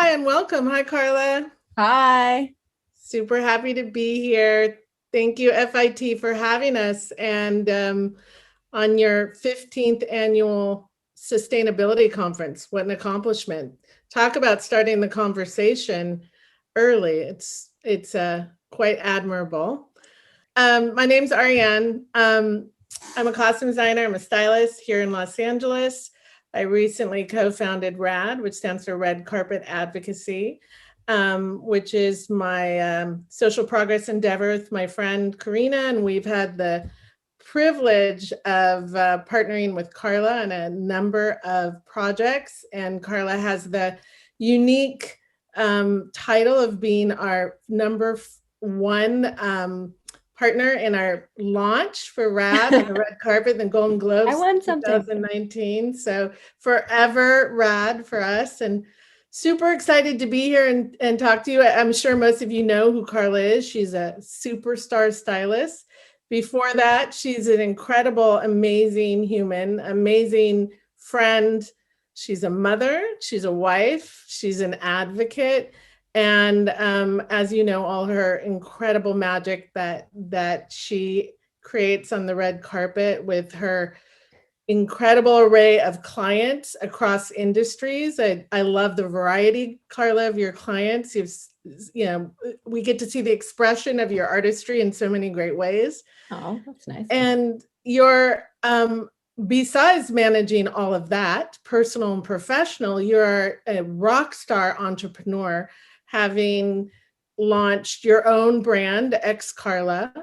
Hi, and welcome. Hi, Karla. Hi. Super happy to be here. Thank you, FIT, for having us and on your 15th annual sustainability conference. What an accomplishment. Talk about starting the conversation early. It's quite admirable. My name's Arianne. I'm a costume designer. I'm a stylist here in Los Angeles. I recently co-founded RAD, which stands for Red Carpet Advocacy, which is my social progress endeavor with my friend Karina, and we've had the privilege of partnering with Karla on a number of projects, and Karla has the unique title of being our number one partner in our launch for RAD on the red carpet and the Golden Globes I won something. 2019. So forever RAD for us, and super excited to be here and talk to you. I'm sure most of you know who Karla is. She's a superstar stylist. Before that, she's an incredible, amazing human, amazing friend. She's a mother, she's a wife, she's an advocate. And as you know, all her incredible magic that she creates on the red carpet with her incredible array of clients across industries. I love the variety, Karla, of your clients. We get to see the expression of your artistry in so many great ways. Oh, that's nice. And you're besides managing all of that, personal and professional, you're a rock star entrepreneur, having launched your own brand, X Karla,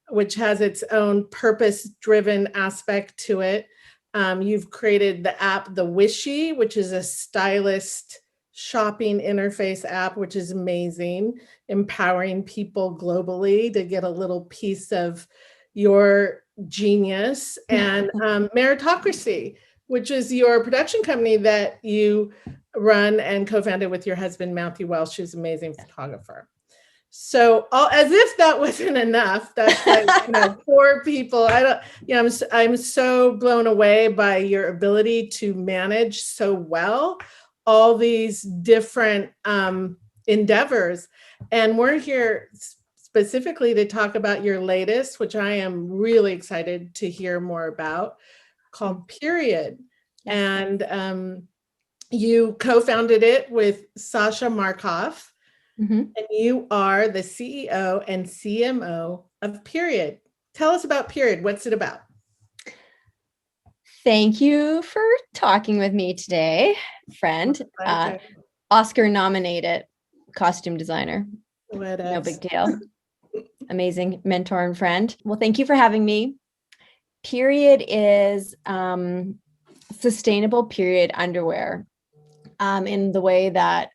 which has its own purpose-driven aspect to it. You've created the app, The Wishy, which is a stylist shopping interface app, which is amazing, empowering people globally to get a little piece of your genius. And Meritocracy, which is your production company that you run and co-founded with your husband, Matthew Welch, who's an amazing photographer. So as if that wasn't enough, that's like, poor people. I'm so blown away by your ability to manage so well all these different endeavors. And we're here specifically to talk about your latest, which I am really excited to hear more about, called Period. And you co-founded it with Sasha Markov. Mm-hmm. And you are the CEO and CMO of Period. Tell us about Period. What's it about? Thank you for talking with me today, friend. Oscar nominated costume designer. No big deal. Amazing mentor and friend. Well, thank you for having me. Period is sustainable period underwear in the way that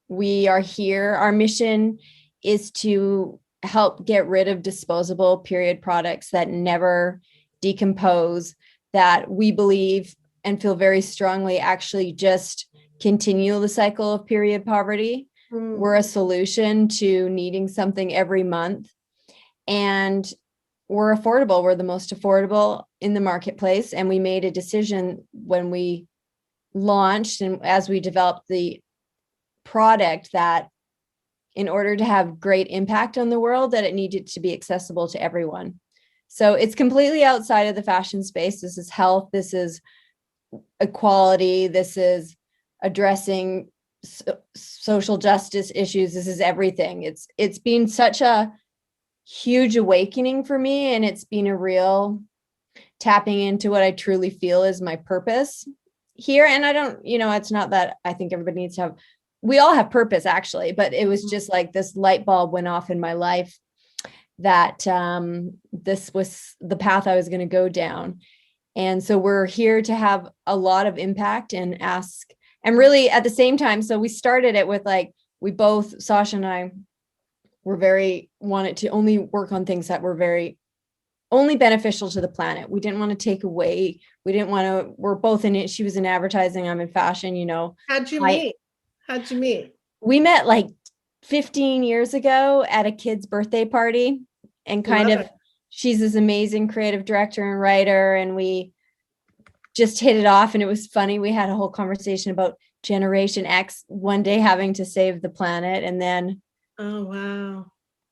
we are here. Our mission is to help get rid of disposable period products that never decompose, that we believe and feel very strongly actually just continue the cycle of period poverty. We're a solution to needing something every month. And we're affordable. We're the most affordable in the marketplace. And we made a decision when we launched and as we developed the product that in order to have great impact on the world, that it needed to be accessible to everyone. So it's completely outside of the fashion space. This is health. This is equality. This is addressing social justice issues. This is everything. It's been such a huge awakening for me, and it's been a real tapping into what I truly feel is my purpose here. And I don't, it's not that I think everybody needs to have, we all have purpose actually, but it was just like this light bulb went off in my life that this was the path I was going to go down. And so we're here to have a lot of impact and ask, and really at the same time. So we started it with we both, Sasha and I, wanted to only work on things that were only beneficial to the planet. We didn't want to take away. We're both in it. She was in advertising. I'm in fashion, How'd you meet? We met 15 years ago at a kid's birthday party, and she's this amazing creative director and writer. And we just hit it off, and it was funny. We had a whole conversation about Generation X one day having to save the planet, and then Oh, wow.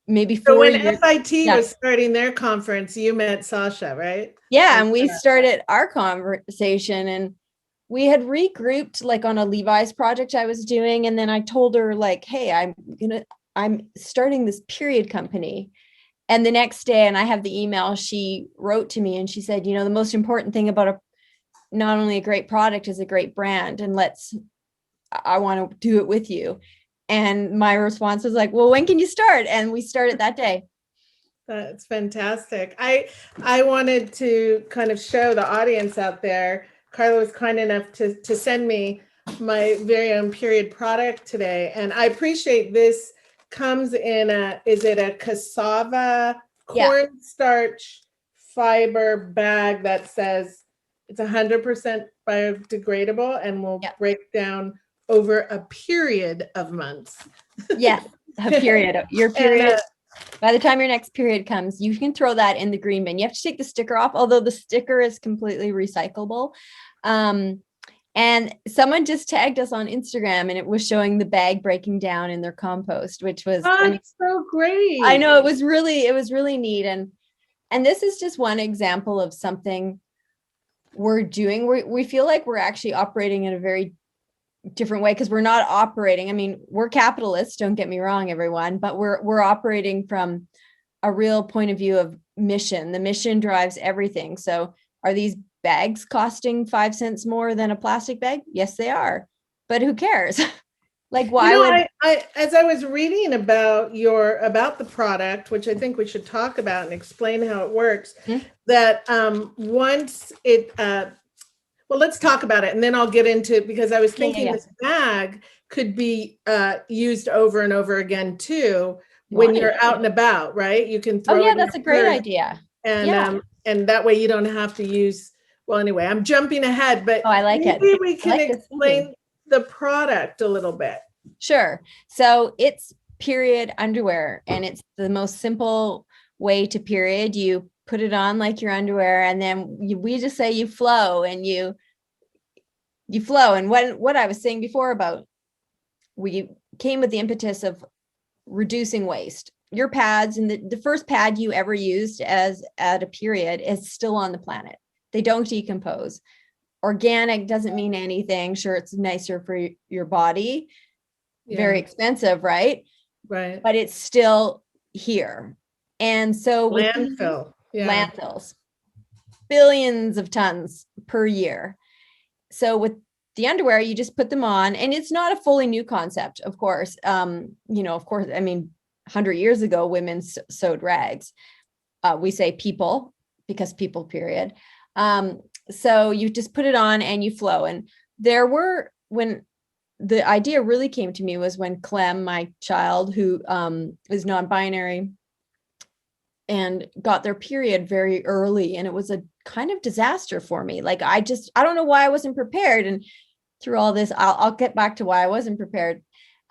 maybe So 4 when years. FIT Yeah. was starting their conference, you met Sasha, right? Yeah, and we started our conversation, and we had regrouped like on a Levi's project I was doing, and then I told her like, hey, I'm starting this period company. And the next day, and I have the email, she wrote to me and she said, the most important thing about not only a great product is a great brand, and I want to do it with you. And my response was like, well, when can you start? And we started that day. That's fantastic. I wanted to kind of show the audience out there. Karla was kind enough to send me my very own period product today. And I appreciate this comes in is it a cassava cornstarch fiber bag that says it's 100% biodegradable and will break down over a period of months. Yes, a period. Your period. By the time your next period comes, you can throw that in the green bin. You have to take the sticker off, although the sticker is completely recyclable. And someone just tagged us on Instagram, and it was showing the bag breaking down in their compost, which was so great. I know, it was really neat. And this is just one example of something we're doing. We feel like we're actually operating in a very different way, because we're not operating. I mean, we're capitalists, don't get me wrong, everyone, but we're operating from a real point of view of mission. The mission drives everything. So are these bags costing 5 cents more than a plastic bag? Yes, they are. But who cares? Like, why I as I was reading about the product, which I think we should talk about and explain how it works, that once it well, let's talk about it, and then I'll get into it, because I was thinking this bag could be used over and over again too when you're out and about, right? You can throw it. That's a great idea. And that way you don't have to use. Well, anyway, I'm jumping ahead, but I like it. Maybe we can explain the product a little bit. Sure. So it's period underwear, and it's the most simple way to period. You put it on like your underwear, and then we just say you flow, and you flow. And what I was saying before about, we came with the impetus of reducing waste. Your pads, and the first pad you ever used as at a period, is still on the planet. They don't decompose. Organic doesn't mean anything. Sure, it's nicer for your body. Very expensive, right? Right. But it's still here. And so landfills, billions of tons per year. So with the underwear, you just put them on, and it's not a fully new concept, of course. I mean, 100 years ago, women sewed rags. We say people, because people, period. So you just put it on and you flow. And when the idea really came to me was when Clem, my child, who is non-binary, and got their period very early, and it was a kind of disaster for me. Like, I don't know why I wasn't prepared. And through all this, I'll get back to why I wasn't prepared.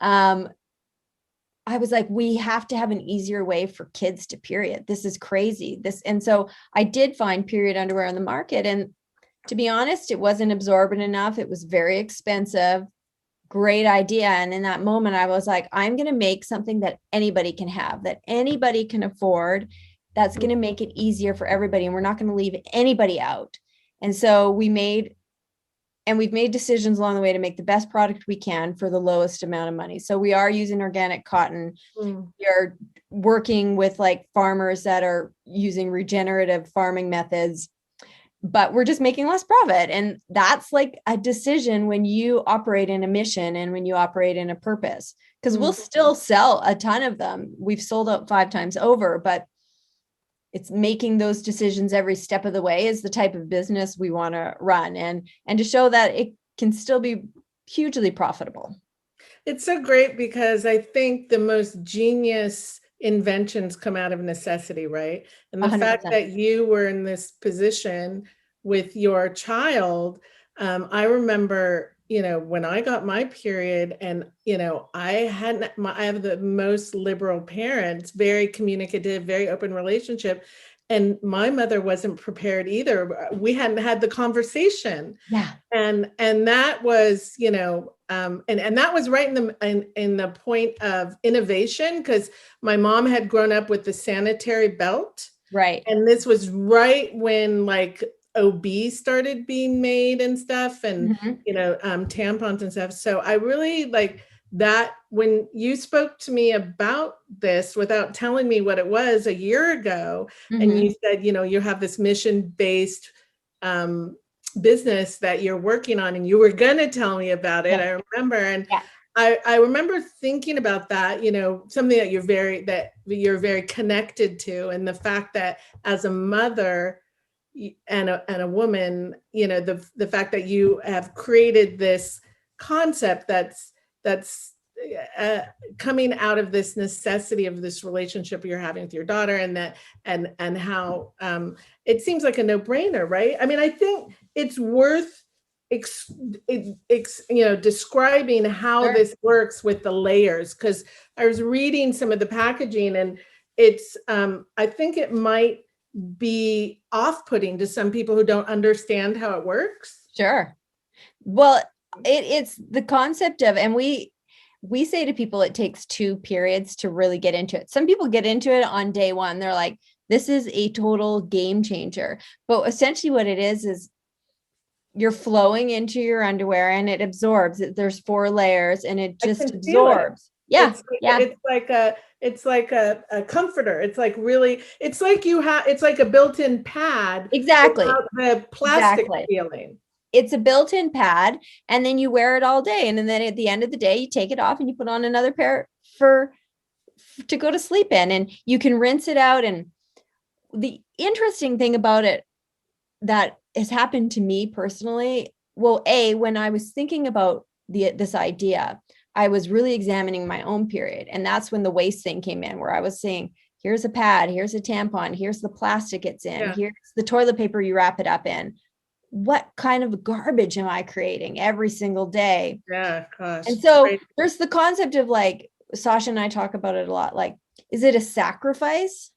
I was like, we have to have an easier way for kids to period. This is crazy. And so I did find period underwear on the market. And to be honest, it wasn't absorbent enough. It was very expensive. Great idea. And in that moment, I was like, I'm going to make something that anybody can have, that anybody can afford, that's going to make it easier for everybody. And we're not going to leave anybody out. And so we've made decisions along the way to make the best product we can for the lowest amount of money. So we are using organic cotton. We are working with like farmers that are using regenerative farming methods, but we're just making less profit. And that's like a decision when you operate in a mission and when you operate in a purpose, because we'll still sell a ton of them. We've sold out 5 times over, but it's making those decisions every step of the way is the type of business we want to run, and to show that it can still be hugely profitable. It's so great, because I think the most genius inventions come out of necessity, right? And the 100%. Fact that you were in this position with your child, I remember, when I got my period, and, I have the most liberal parents, very communicative, very open relationship. and my mother wasn't prepared either. We hadn't had the conversation. Yeah. And that was, and that was right in the point of innovation, because my mom had grown up with the sanitary belt. Right. And this was right when like OB started being made and stuff, and tampons and stuff. So I really like that when you spoke to me about this without telling me what it was a year ago, and you said, you have this mission-based business that you're working on, and you were going to tell me about it. I remember. And I remember thinking about that, something that you're very connected to, and the fact that as a mother and a woman, the fact that you have created this concept that's coming out of this necessity of this relationship you're having with your daughter, and that and how it seems like a no-brainer, right? I mean, I think it's worth describing how this works with the layers, because I was reading some of the packaging, and it's I think it might be off-putting to some people who don't understand how it works. Sure. Well, it's the concept of, and we say to people, it takes 2 periods to really get into it. Some people get into it on day 1. They're like, this is a total game changer. But essentially what it is you're flowing into your underwear and it absorbs. There's 4 layers and it just absorbs. Yeah. It's like a comforter. It's like really, it's like it's like a built-in pad. Exactly. The plastic feeling. It's a built-in pad, and then you wear it all day. And then at the end of the day, you take it off and you put on another pair to go to sleep in, and you can rinse it out. And the interesting thing about it that has happened to me personally, well, when I was thinking about this idea, I was really examining my own period. And that's when the waste thing came in, where I was saying, here's a pad, here's a tampon, here's the plastic it's in, here's the toilet paper you wrap it up in. What kind of garbage am I creating every single day? Yeah, gosh. And so there's the concept of, like, Sasha and I talk about it a lot. Like, is it a sacrifice?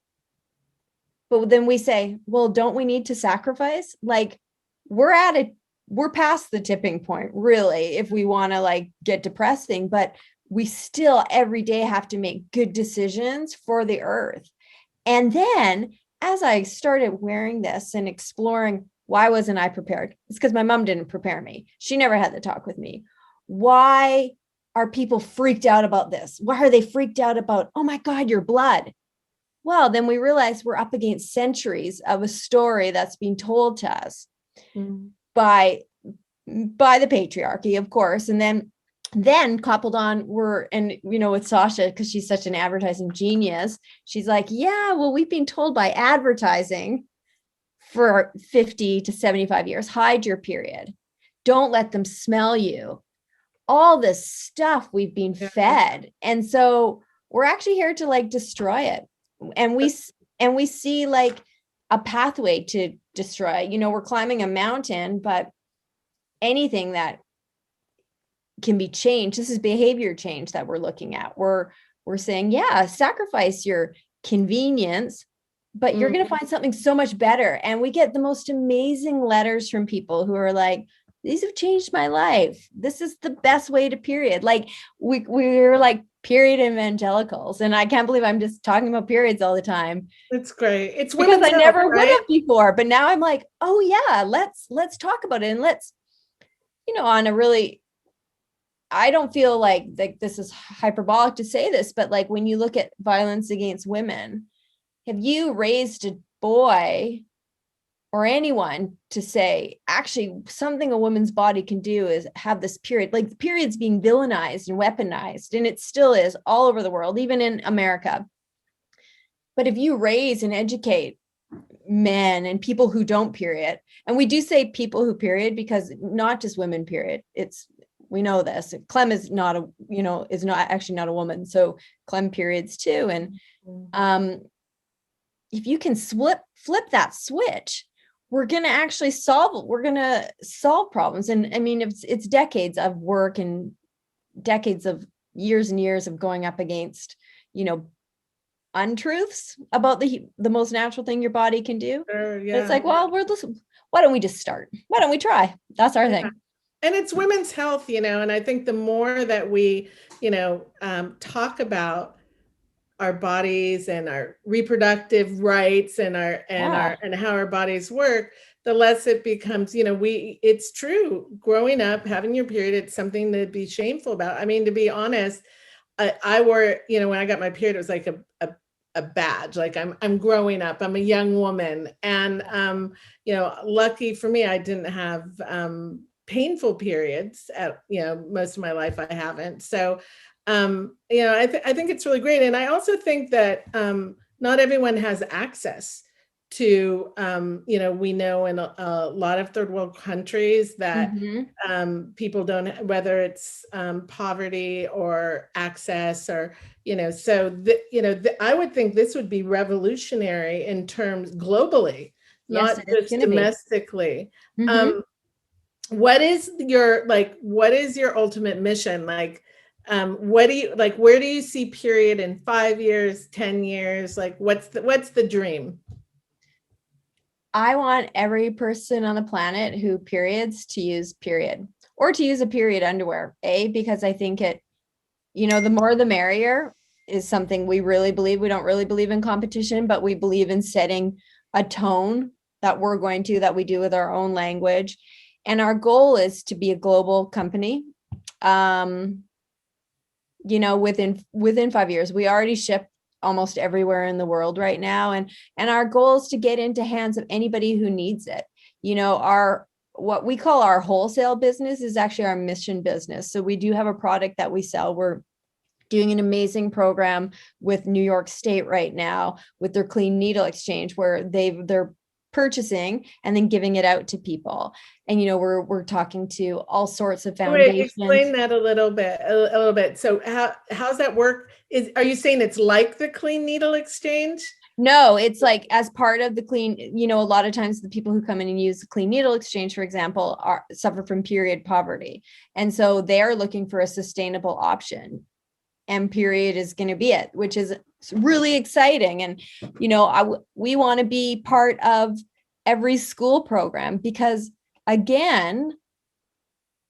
But then we say, well, don't we need to sacrifice? Like, we're past the tipping point, really, if we want to like get depressing, but we still every day have to make good decisions for the earth. And then as I started wearing this and exploring, why wasn't I prepared? It's because my mom didn't prepare me. She never had the talk with me. Why are people freaked out about this? Why are they freaked out about, oh my God, your blood? Well, then we realize we're up against centuries of a story that's being told to us by the patriarchy, of course. And then coupled on with Sasha, because she's such an advertising genius, she's like, yeah, well, we've been told by advertising for 50 to 75 years, hide your period. Don't let them smell you. All this stuff we've been fed. And so we're actually here to like destroy it. And we see like a pathway to destroy. We're climbing a mountain, but anything that can be changed, this is behavior change that we're looking at. We're saying, sacrifice your convenience, but you're going to find something so much better. And we get the most amazing letters from people who are like, these have changed my life. This is the best way to period. Like we're like period evangelicals. And I can't believe I'm just talking about periods all the time. It's great. It's because I never would have before, but now I'm like, oh yeah, let's talk about it. And let's, on a really, I don't feel like this is hyperbolic to say this, but like when you look at violence against women, have you raised a boy or anyone to say, actually, something a woman's body can do is have this period, like the period's being villainized and weaponized, and it still is all over the world, even in America. But if you raise and educate men and people who don't period, and we do say people who period because not just women period, we know this. Clem is not actually not a woman, so Clem periods too. And if you can flip that switch, we're going to solve problems. And I mean, it's decades of work and decades of years and years of going up against, untruths about the most natural thing your body can do. Yeah. It's like, well, why don't we just start? Why don't we try? That's our thing. And it's women's health, and I think the more that we, talk about our bodies and our reproductive rights and how our bodies work, the less it becomes, it's true. Growing up, having your period, it's something to be shameful about. I mean, to be honest, I wore, when I got my period, it was like a badge, like I'm growing up, I'm a young woman. And, lucky for me, I didn't have painful periods at, most of my life I haven't. So, I think it's really great. And I also think that not everyone has access to, we know in a lot of third world countries that people don't, whether it's poverty or access or, so, I would think this would be revolutionary in terms globally, not just domestically. What is your ultimate mission? Like, what do you like? Where do you see period in 5 years, 10 years? Like, what's the dream? I want every person on the planet who periods to use period, or to use a period underwear. Because I think it, the more the merrier is something we really believe. We don't really believe in competition, but we believe in setting a tone that we do with our own language. And our goal is to be a global company. Within 5 years, we already ship almost everywhere in the world right now. And our goal is to get into hands of anybody who needs it. What we call our wholesale business is actually our mission business. So we do have a product that we sell. We're doing an amazing program with New York State right now with their clean needle exchange, where they're purchasing and then giving it out to people. And we're talking to all sorts of foundations. Wait, explain that a little bit. So how's that work? Are you saying it's like the clean needle exchange? No, it's like as part of the clean, a lot of times the people who come in and use the clean needle exchange, for example, suffer from period poverty. And so they're looking for a sustainable option. And period is going to be it, which is really exciting. And, we want to be part of every school program because, again,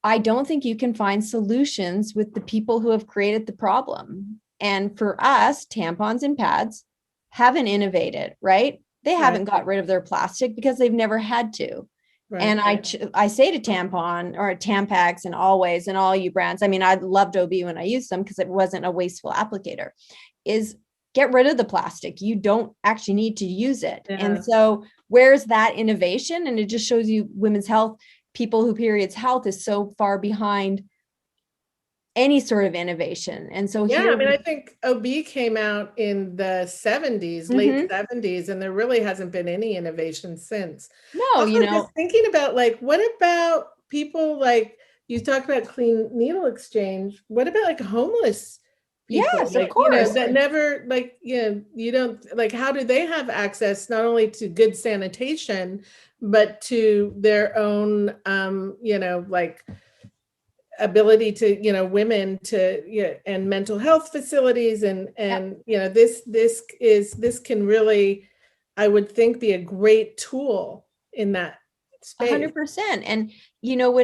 I don't think you can find solutions with the people who have created the problem. And for us, tampons and pads haven't innovated, right? They haven't got rid of their plastic because they've never had to. Right. And I say to Tampon or Tampax and Always and all you brands, I mean, I loved OB when I used them because it wasn't a wasteful applicator, is get rid of the plastic. You don't actually need to use it. Yeah. And so where's that innovation? And it just shows you women's health, people who periods health is so far behind any sort of innovation. And so I think OB came out in the 70s, late 70s, and there really hasn't been any innovation since. No, also, just thinking about what about people like you talked about clean needle exchange? What about homeless people? Yes, of course. That never you don't how do they have access not only to good sanitation, but to their own ability to women to and mental health facilities and this can really, I would think, be a great tool in that space. 100%. And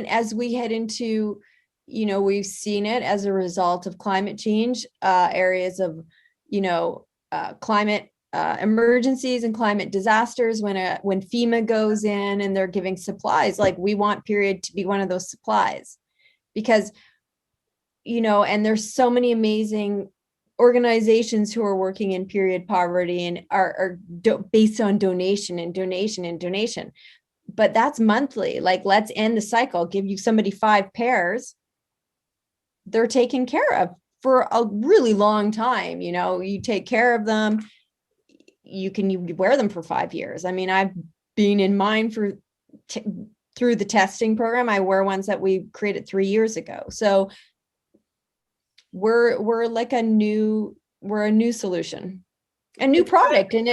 as we head into we've seen it as a result of climate change, areas of climate emergencies and climate disasters, when FEMA goes in and they're giving supplies, we want period to be one of those supplies. Because, and there's so many amazing organizations who are working in period poverty and are based on donation. But that's monthly. Let's end the cycle, give you somebody 5 pairs. They're taken care of for a really long time. You take care of them. You wear them for 5 years. I mean, I've been in mine through the testing program. I wear ones that we created 3 years ago. So we're a new solution, a new product. And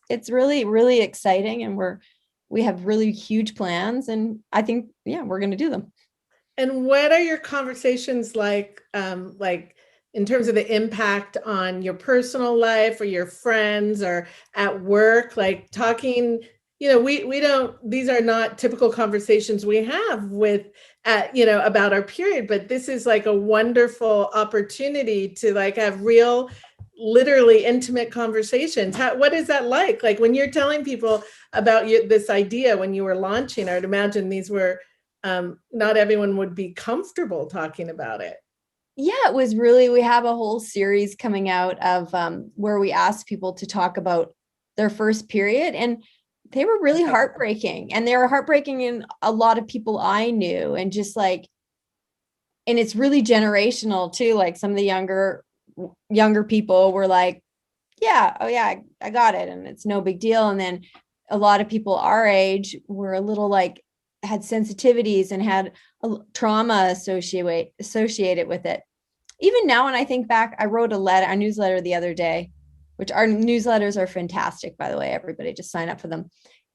it's really, really exciting. And we have really huge plans, and I think, we're going to do them. And what are your conversations like in terms of the impact on your personal life or your friends or at work, like talking, we don't, these are not typical conversations we have with, about our period, but this is like a wonderful opportunity to like have real, literally intimate conversations. What is that like? Like when you're telling people about this idea when you were launching, I'd imagine these were, not everyone would be comfortable talking about it. Yeah, it was really, we have a whole series coming out of where we asked people to talk about their first period, and they were really heartbreaking, and they were heartbreaking in a lot of people I knew, and just like, and it's really generational too. Like some of the younger people were like, yeah, oh yeah, I got it, and it's no big deal. And then a lot of people our age were a little like, had sensitivities and had a trauma associated with it. Even now, when I think back, I wrote a newsletter the other day, which our newsletters are fantastic, by the way, everybody just sign up for them.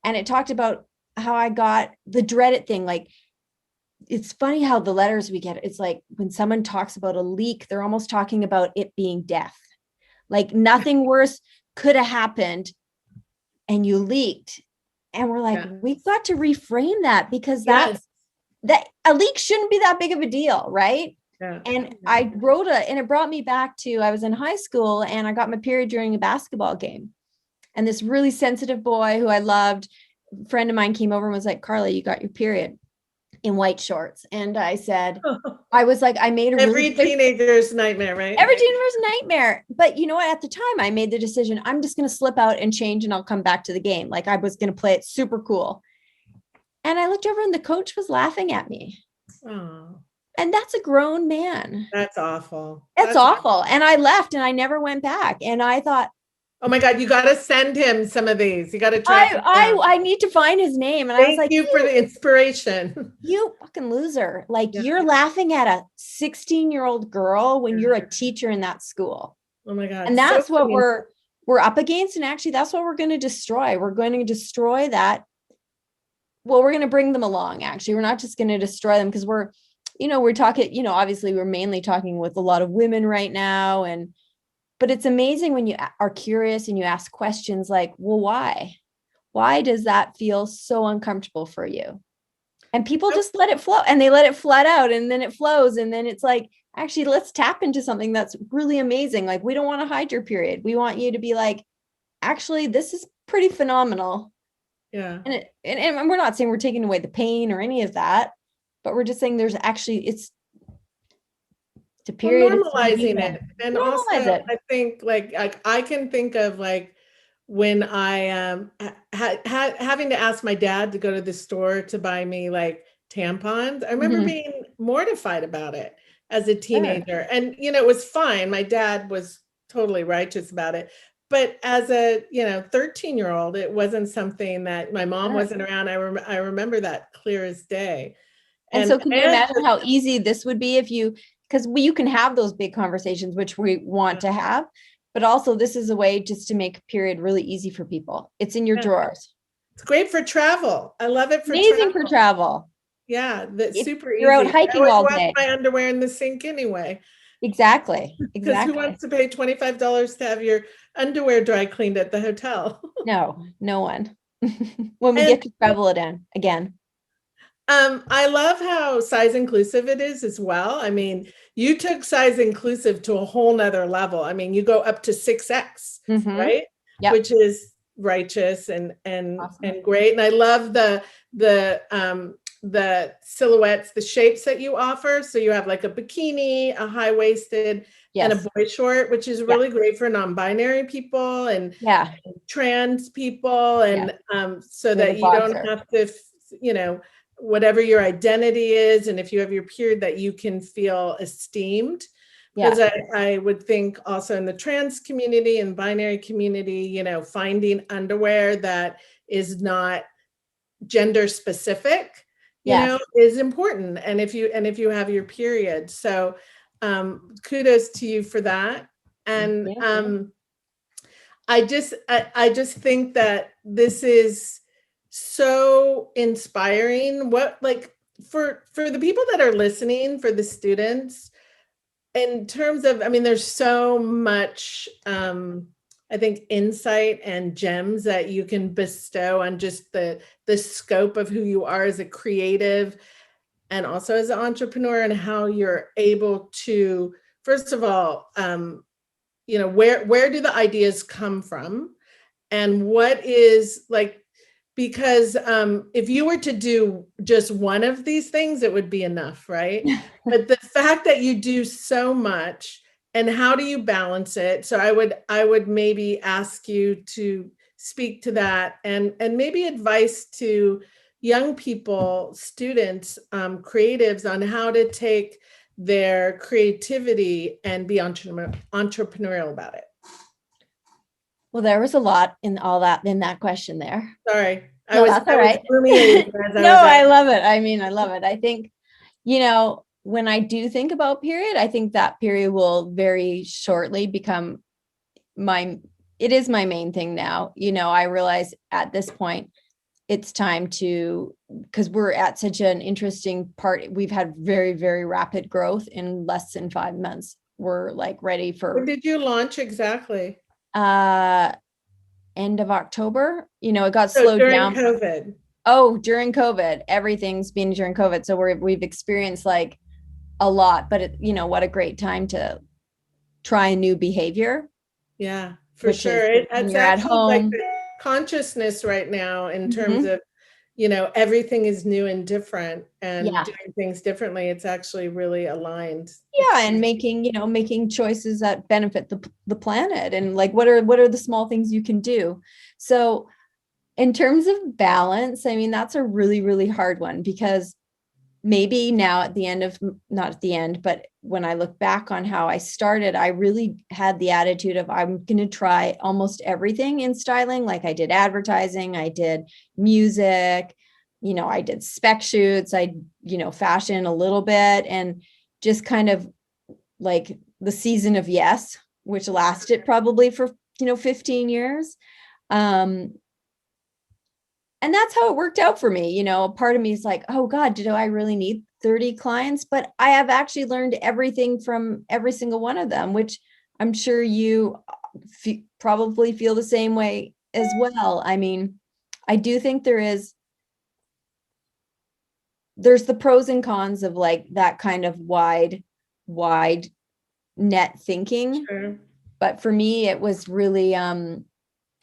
And it talked about how I got the dreaded thing. Like, it's funny how the letters we get, it's like when someone talks about a leak, they're almost talking about it being death. Like nothing worse could have happened and you leaked. And we're like, we've got to reframe that, because that a leak shouldn't be that big of a deal, right? Yeah. And I wrote and it brought me back to, I was in high school and I got my period during a basketball game. And this really sensitive boy who I loved, a friend of mine came over and was like, Karla, you got your period, in white shorts. And I said, I was like, I made every teenager's nightmare, right? Every teenager's nightmare. But you know what? At the time, I made the decision, I'm just going to slip out and change and I'll come back to the game. Like I was going to play it super cool. And I looked over and the coach was laughing at me. Oh. And that's a grown man. That's awful. That's awful. And I left and I never went back. And I thought, oh my God, you got to send him some of these. You got to try. I need to find his name. And I was like, thank you for the inspiration. You fucking loser. Like you're laughing at a 16-year-old girl when you're a teacher in that school. Oh my God. And that's what we're up against. And actually that's what we're going to destroy. We're going to destroy that. Well, we're going to bring them along. Actually, we're not just going to destroy them, because we're talking, obviously we're mainly talking with a lot of women right now. But it's amazing when you are curious and you ask questions like, well, why? Why does that feel so uncomfortable for you? And people just let it flow, and they let it flood out, and then it flows. And then it's like, actually, let's tap into something that's really amazing. Like, we don't want to hide your period. We want you to be like, actually, this is pretty phenomenal. Yeah. And we're not saying we're taking away the pain or any of that, but we're just saying there's actually, it's to period. Normalizing it. And also, I think like I can think of like when I having to ask my dad to go to the store to buy me like tampons. I remember being mortified about it as a teenager. And it was fine. My dad was totally righteous about it. But as a 13-year-old, it wasn't something that my mom wasn't around. I remember that clear as day. And so can you imagine how easy this would be because you can have those big conversations, which we want to have, but also this is a way just to make period really easy for people. It's in your drawers. It's great for travel. I love it for amazing for travel. Yeah, that's super easy. You're out hiking all day. I wash my underwear in the sink anyway. Exactly. Because who wants to pay $25 to have your underwear dry cleaned at the hotel? No one. When we get to travel again. I love how size inclusive it is as well. I mean, you took size inclusive to a whole nother level. I mean, you go up to 6X, right? Yep. Which is righteous and awesome. And great. And I love the silhouettes, the shapes that you offer. So you have like a bikini, a high-waisted, and a boy short, which is really great for non-binary people and trans people. And so that you don't have to, whatever your identity is, and if you have your period, that you can feel esteemed. Because I would think also in the trans community and binary community, you finding underwear that is not gender specific, is important. And if you have your period, so kudos to you for that. And I just think that this is so inspiring. What, like, for the people that are listening, for the students, in terms of, I mean, there's so much, I think, insight and gems that you can bestow on just the scope of who you are as a creative and also as an entrepreneur, and how you're able to, first of all, where do the ideas come from, and what is like, because if you were to do just one of these things, it would be enough, right? But the fact that you do so much, and how do you balance it? So I would maybe ask you to speak to that, and maybe advice to young people, students, creatives, on how to take their creativity and be entrepreneurial about it. Well, there was a lot in all that in that question there. Sorry, No, that's all right. No, I love it. I mean, I love it. I think, when I do think about period, I think that period will very shortly become it is my main thing now. I realize at this point, it's time to, because we're at such an interesting part. We've had very, very rapid growth in less than 5 months. We're like ready for. When did you launch exactly? End of October. It got slowed down. During COVID. Oh, during COVID. Everything's been during COVID. So we've experienced like a lot, but what a great time to try a new behavior. Yeah, for sure. It's at home. Like the consciousness right now in terms of, everything is new and different, and doing things differently. It's actually really aligned. Yeah. And making choices that benefit the planet, and like, what are the small things you can do? So in terms of balance, I mean, that's a really, really hard one, because maybe now not at the end, but when I look back on how I started, I really had the attitude of, I'm going to try almost everything in styling. Like I did advertising, I did music, I did spec shoots, I, fashion a little bit, and just kind of like the season of yes, which lasted probably for, 15 years. And that's how it worked out for me. A part of me is like, oh God, do I really need 30 clients? But I have actually learned everything from every single one of them, which I'm sure you probably feel the same way as well. I mean, I do think there's the pros and cons of like that kind of wide net thinking. Sure. But for me, it was really,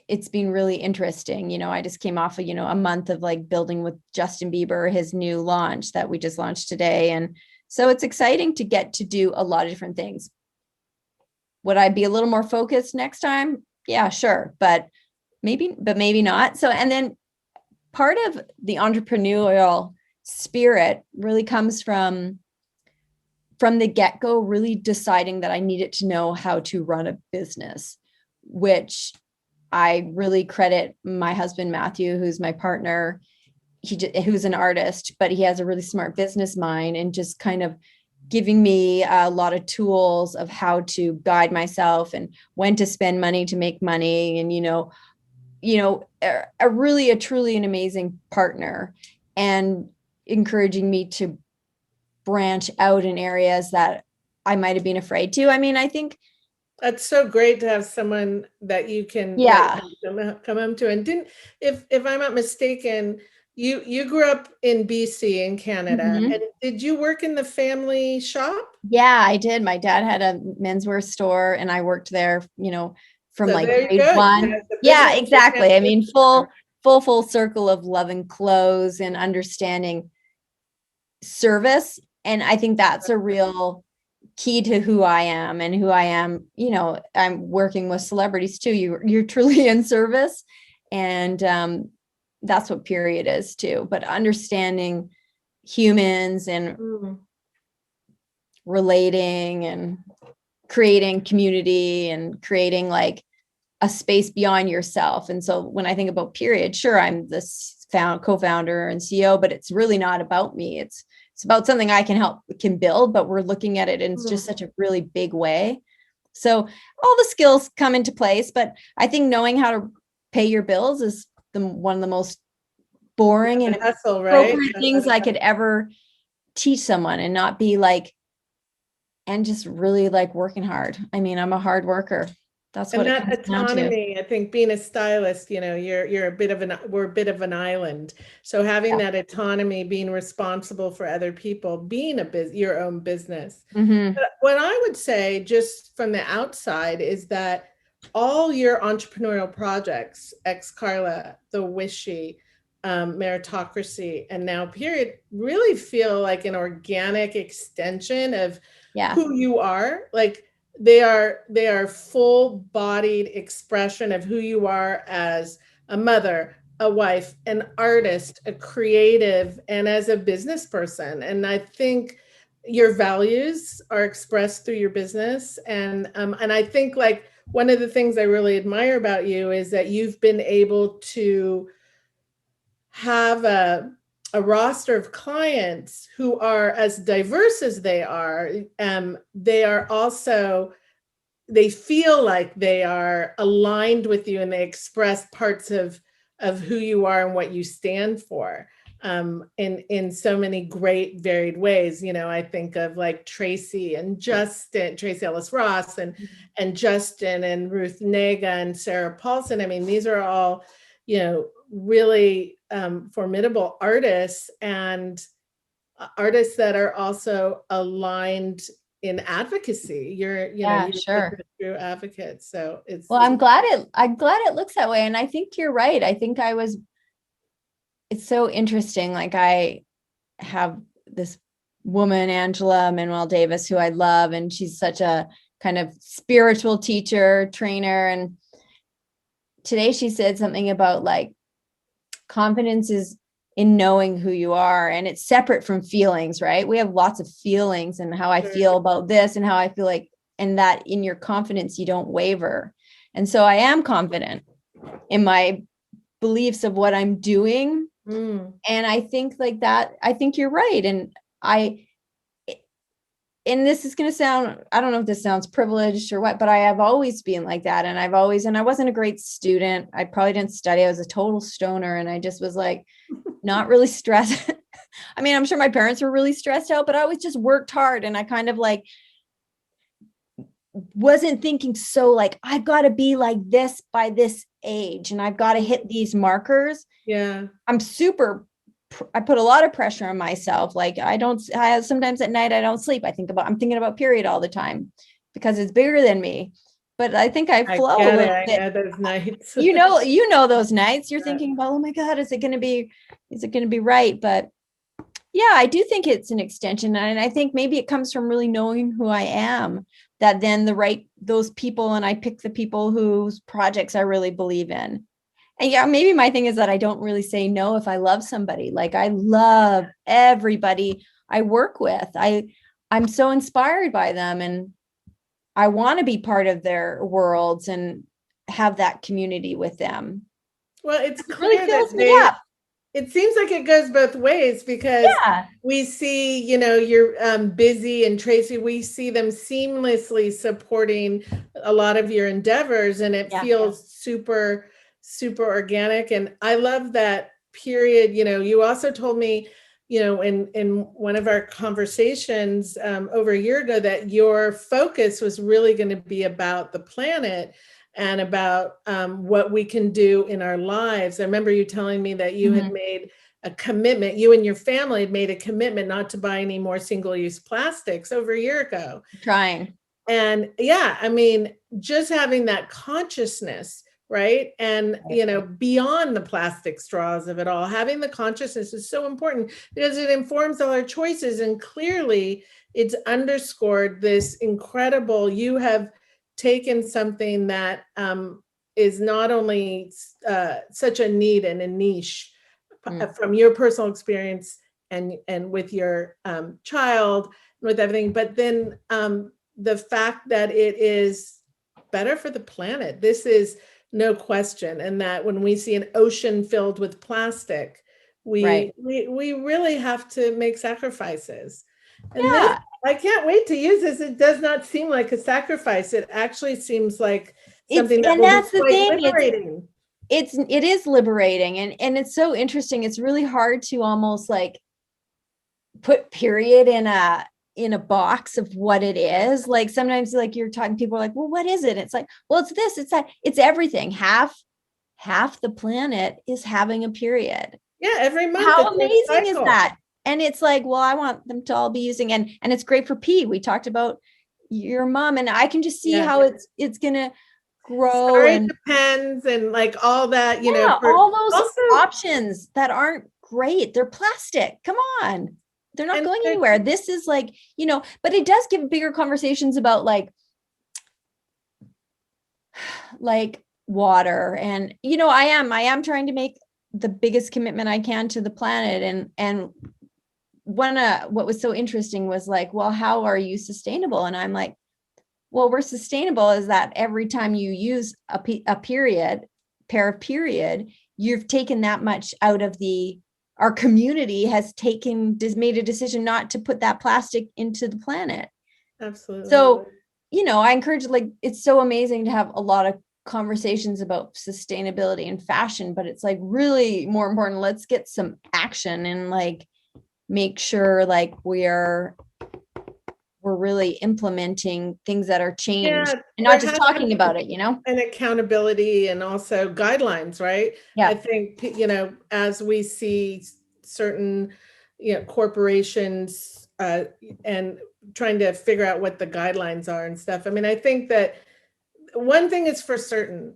it's been really interesting. I just came off of, a month of like building with Justin Bieber, his new launch that we just launched today. And so it's exciting to get to do a lot of different things. Would I be a little more focused next time? Yeah, sure. But maybe not. So, and then part of the entrepreneurial spirit really comes from the get-go, really deciding that I needed to know how to run a business, which I really credit my husband, Matthew, who's my partner, who's an artist, but he has a really smart business mind, and just kind of giving me a lot of tools of how to guide myself and when to spend money to make money. And, a truly an amazing partner, and encouraging me to branch out in areas that I might have been afraid to. I mean, I think that's so great to have someone that you can come home to. And if I'm not mistaken, you grew up in BC in Canada. Mm-hmm. And did you work in the family shop? Yeah, I did. My dad had a menswear store, and I worked there, from like grade 1. Yeah, exactly. I mean, full circle of loving clothes and understanding service. And I think that's a real key to who I am. I'm working with celebrities too. You're truly in service, and that's what period is too. But understanding humans and relating and creating community and creating like a space beyond yourself. And so when I think about period, sure, I'm this co-founder and CEO, but it's really not about me. It's about something I can build, but we're looking at it in just such a really big way. So all the skills come into place, but I think knowing how to pay your bills is one of the most boring and appropriate things I could ever teach someone, and not be like, and just really like working hard. I mean, I'm a hard worker. That's what And it that comes down to. autonomy, I think being a stylist, you're a bit of we're a bit of an island. So having Yeah. that autonomy, being responsible for other people, being your own business. Mm-hmm. But what I would say just from the outside is that all your entrepreneurial projects, ex Karla, the Wishy, meritocracy, and now Period, really feel like an organic extension of Yeah. who you are. Like they are full-bodied expression of who you are as a mother, a wife, an artist, a creative, and as a business person. And I think your values are expressed through your business. And I think like one of the things I really admire about you is that you've been able to have a roster of clients who are as diverse as they are. They are also, they feel like they are aligned with you and they express parts of who you are and what you stand for, in so many great varied ways. I think of like Tracy and Justin, Tracy Ellis Ross, and Justin and Ruth Nega and Sarah Paulson. I mean, these are all, really formidable artists, and artists that are also aligned in advocacy. Yeah, You're such sure. a true advocate. So it's Well, I'm glad it looks that way. And I think you're right. I think it's so interesting. Like I have this woman, Angela Manuel Davis, who I love, and she's such a kind of spiritual teacher, trainer. And today she said something about like confidence is in knowing who you are, and it's separate from feelings, right? We have lots of feelings and how I feel about this and how I feel like, and that in your confidence, you don't waver. And so I am confident in my beliefs of what I'm doing. Mm. And I think like that, I think you're right. And this is going to sound, I don't know if this sounds privileged or what, but I have always been like that. And I wasn't a great student. I probably didn't study. I was a total stoner. And I just was like, not really stressed. I mean, I'm sure my parents were really stressed out, but I always just worked hard. And I kind of like wasn't thinking so like, I've got to be like this by this age and I've got to hit these markers. Yeah. I put a lot of pressure on myself. Like sometimes at night I don't sleep. I'm thinking about Period all the time because it's bigger than me. But I think I flow a little bit. I know those nights. you know those nights. You're thinking about, oh my God, is it going to be right? But yeah, I do think it's an extension. And I think maybe it comes from really knowing who I am, that then those people, and I pick the people whose projects I really believe in. And yeah, maybe my thing is that I don't really say no if I love somebody. Like I love everybody I work with. I'm so inspired by them and I want to be part of their worlds and have that community with them. Well, it's It really clear fills that me up. it seems like it goes both ways because Yeah. we see, you're busy, and Tracy, we see them seamlessly supporting a lot of your endeavors, and it Yeah. feels super, super organic. And I love that Period. You also told me, in one of our conversations over a year ago, that your focus was really going to be about the planet and about what we can do in our lives. I remember you telling me that you had made a commitment, you and your family had made a commitment not to buy any more single-use plastics over a year ago. Trying. And yeah, I mean, just having that consciousness, right? And, beyond the plastic straws of it all, having the consciousness is so important because it informs all our choices. And clearly it's underscored this incredible, you have taken something that is not only such a need and a niche from your personal experience and with your child and with everything, but then the fact that it is better for the planet. This is no question. And that when we see an ocean filled with plastic, we really have to make sacrifices. And this, I can't wait to use this. It does not seem like a sacrifice. It actually seems like something that will be quite liberating. It is liberating. And it's so interesting. It's really hard to almost like put Period in in a box of what it is. Like sometimes like you're talking, people are like, well, what is it? It's like, well, it's this, it's that, it's everything. Half the planet is having a period. Yeah, every month. How it's a amazing is cycle. that? And it's like, well, I want them to all be using, and it's great for pee. We talked about your mom, and I can just see Yeah. how it's gonna grow. Sorry And depends and like all that, you know, yeah, for all those also options that aren't great. They're plastic. Come on. They're not and going anywhere. This is like, but it does give bigger conversations about like water. And, I am trying to make the biggest commitment I can to the planet. And what was so interesting was like, well, how are you sustainable? And I'm like, well, we're sustainable is that every time you use a pair of period, you've taken that much out of our community has made a decision not to put that plastic into the planet. absolutely. So, I encourage, like, it's so amazing to have a lot of conversations about sustainability and fashion, but it's like really more important. Let's get some action and like make sure like we're really implementing things that are changed and not just talking about it, and accountability and also guidelines, right? Yeah. I think, as we see certain, corporations and trying to figure out what the guidelines are and stuff. I mean, I think that one thing is for certain,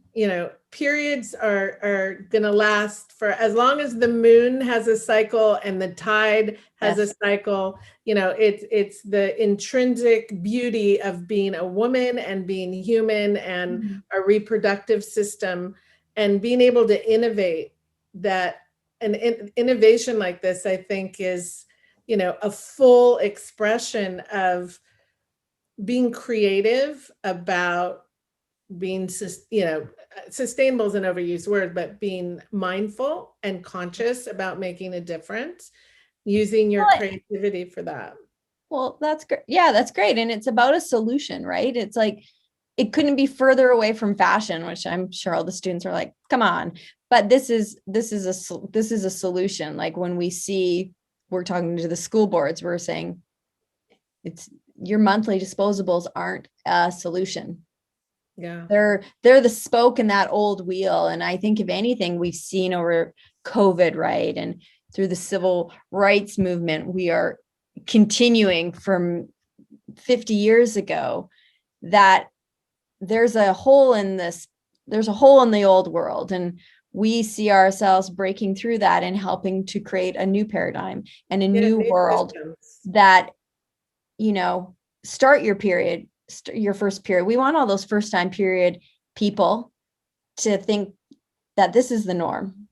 periods are going to last for as long as the moon has a cycle and the tide has a cycle. It's the intrinsic beauty of being a woman and being human and a reproductive system and being able to innovate that. And innovation like this, I think, is, a full expression of being creative about being, sustainable is an overused word, but being mindful and conscious about making a difference, using your creativity for that. Well, that's great. Yeah, that's great. And it's about a solution, right? It's like, it couldn't be further away from fashion, which I'm sure all the students are like, come on. But this is a solution. Like when we're talking to the school boards, we're saying it's your monthly disposables aren't a solution. Yeah. They're the spoke in that old wheel. And I think if anything we've seen over COVID, right, and through the civil rights movement, we are continuing from 50 years ago that there's a hole in the old world. And we see ourselves breaking through that and helping to create a new paradigm and a new world that, start your period, your first period. We want all those first time period people to think that this is the norm.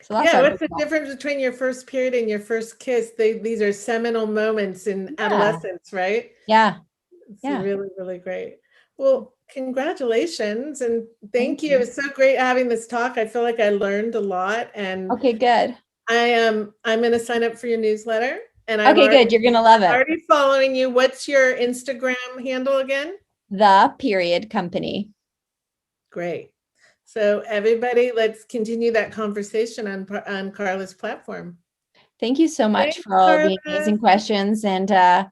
So that's what's the difference between your first period and your first kiss? These are seminal moments in adolescence, right? Yeah. It's really, really great. Well, congratulations and thank you. It was so great having this talk. I feel like I learned a lot. And okay, good. I'm going to sign up for your newsletter. And good. You're going to love it. Already following you. What's your Instagram handle again? The Period Company. Great. So everybody, let's continue that conversation on Karla's platform. Thank you so much for all the amazing questions. And I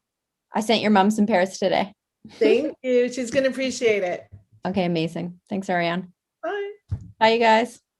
sent your mom some pairs today. Thank you. She's going to appreciate it. Okay, amazing. Thanks, Arianne. Bye. Bye, you guys.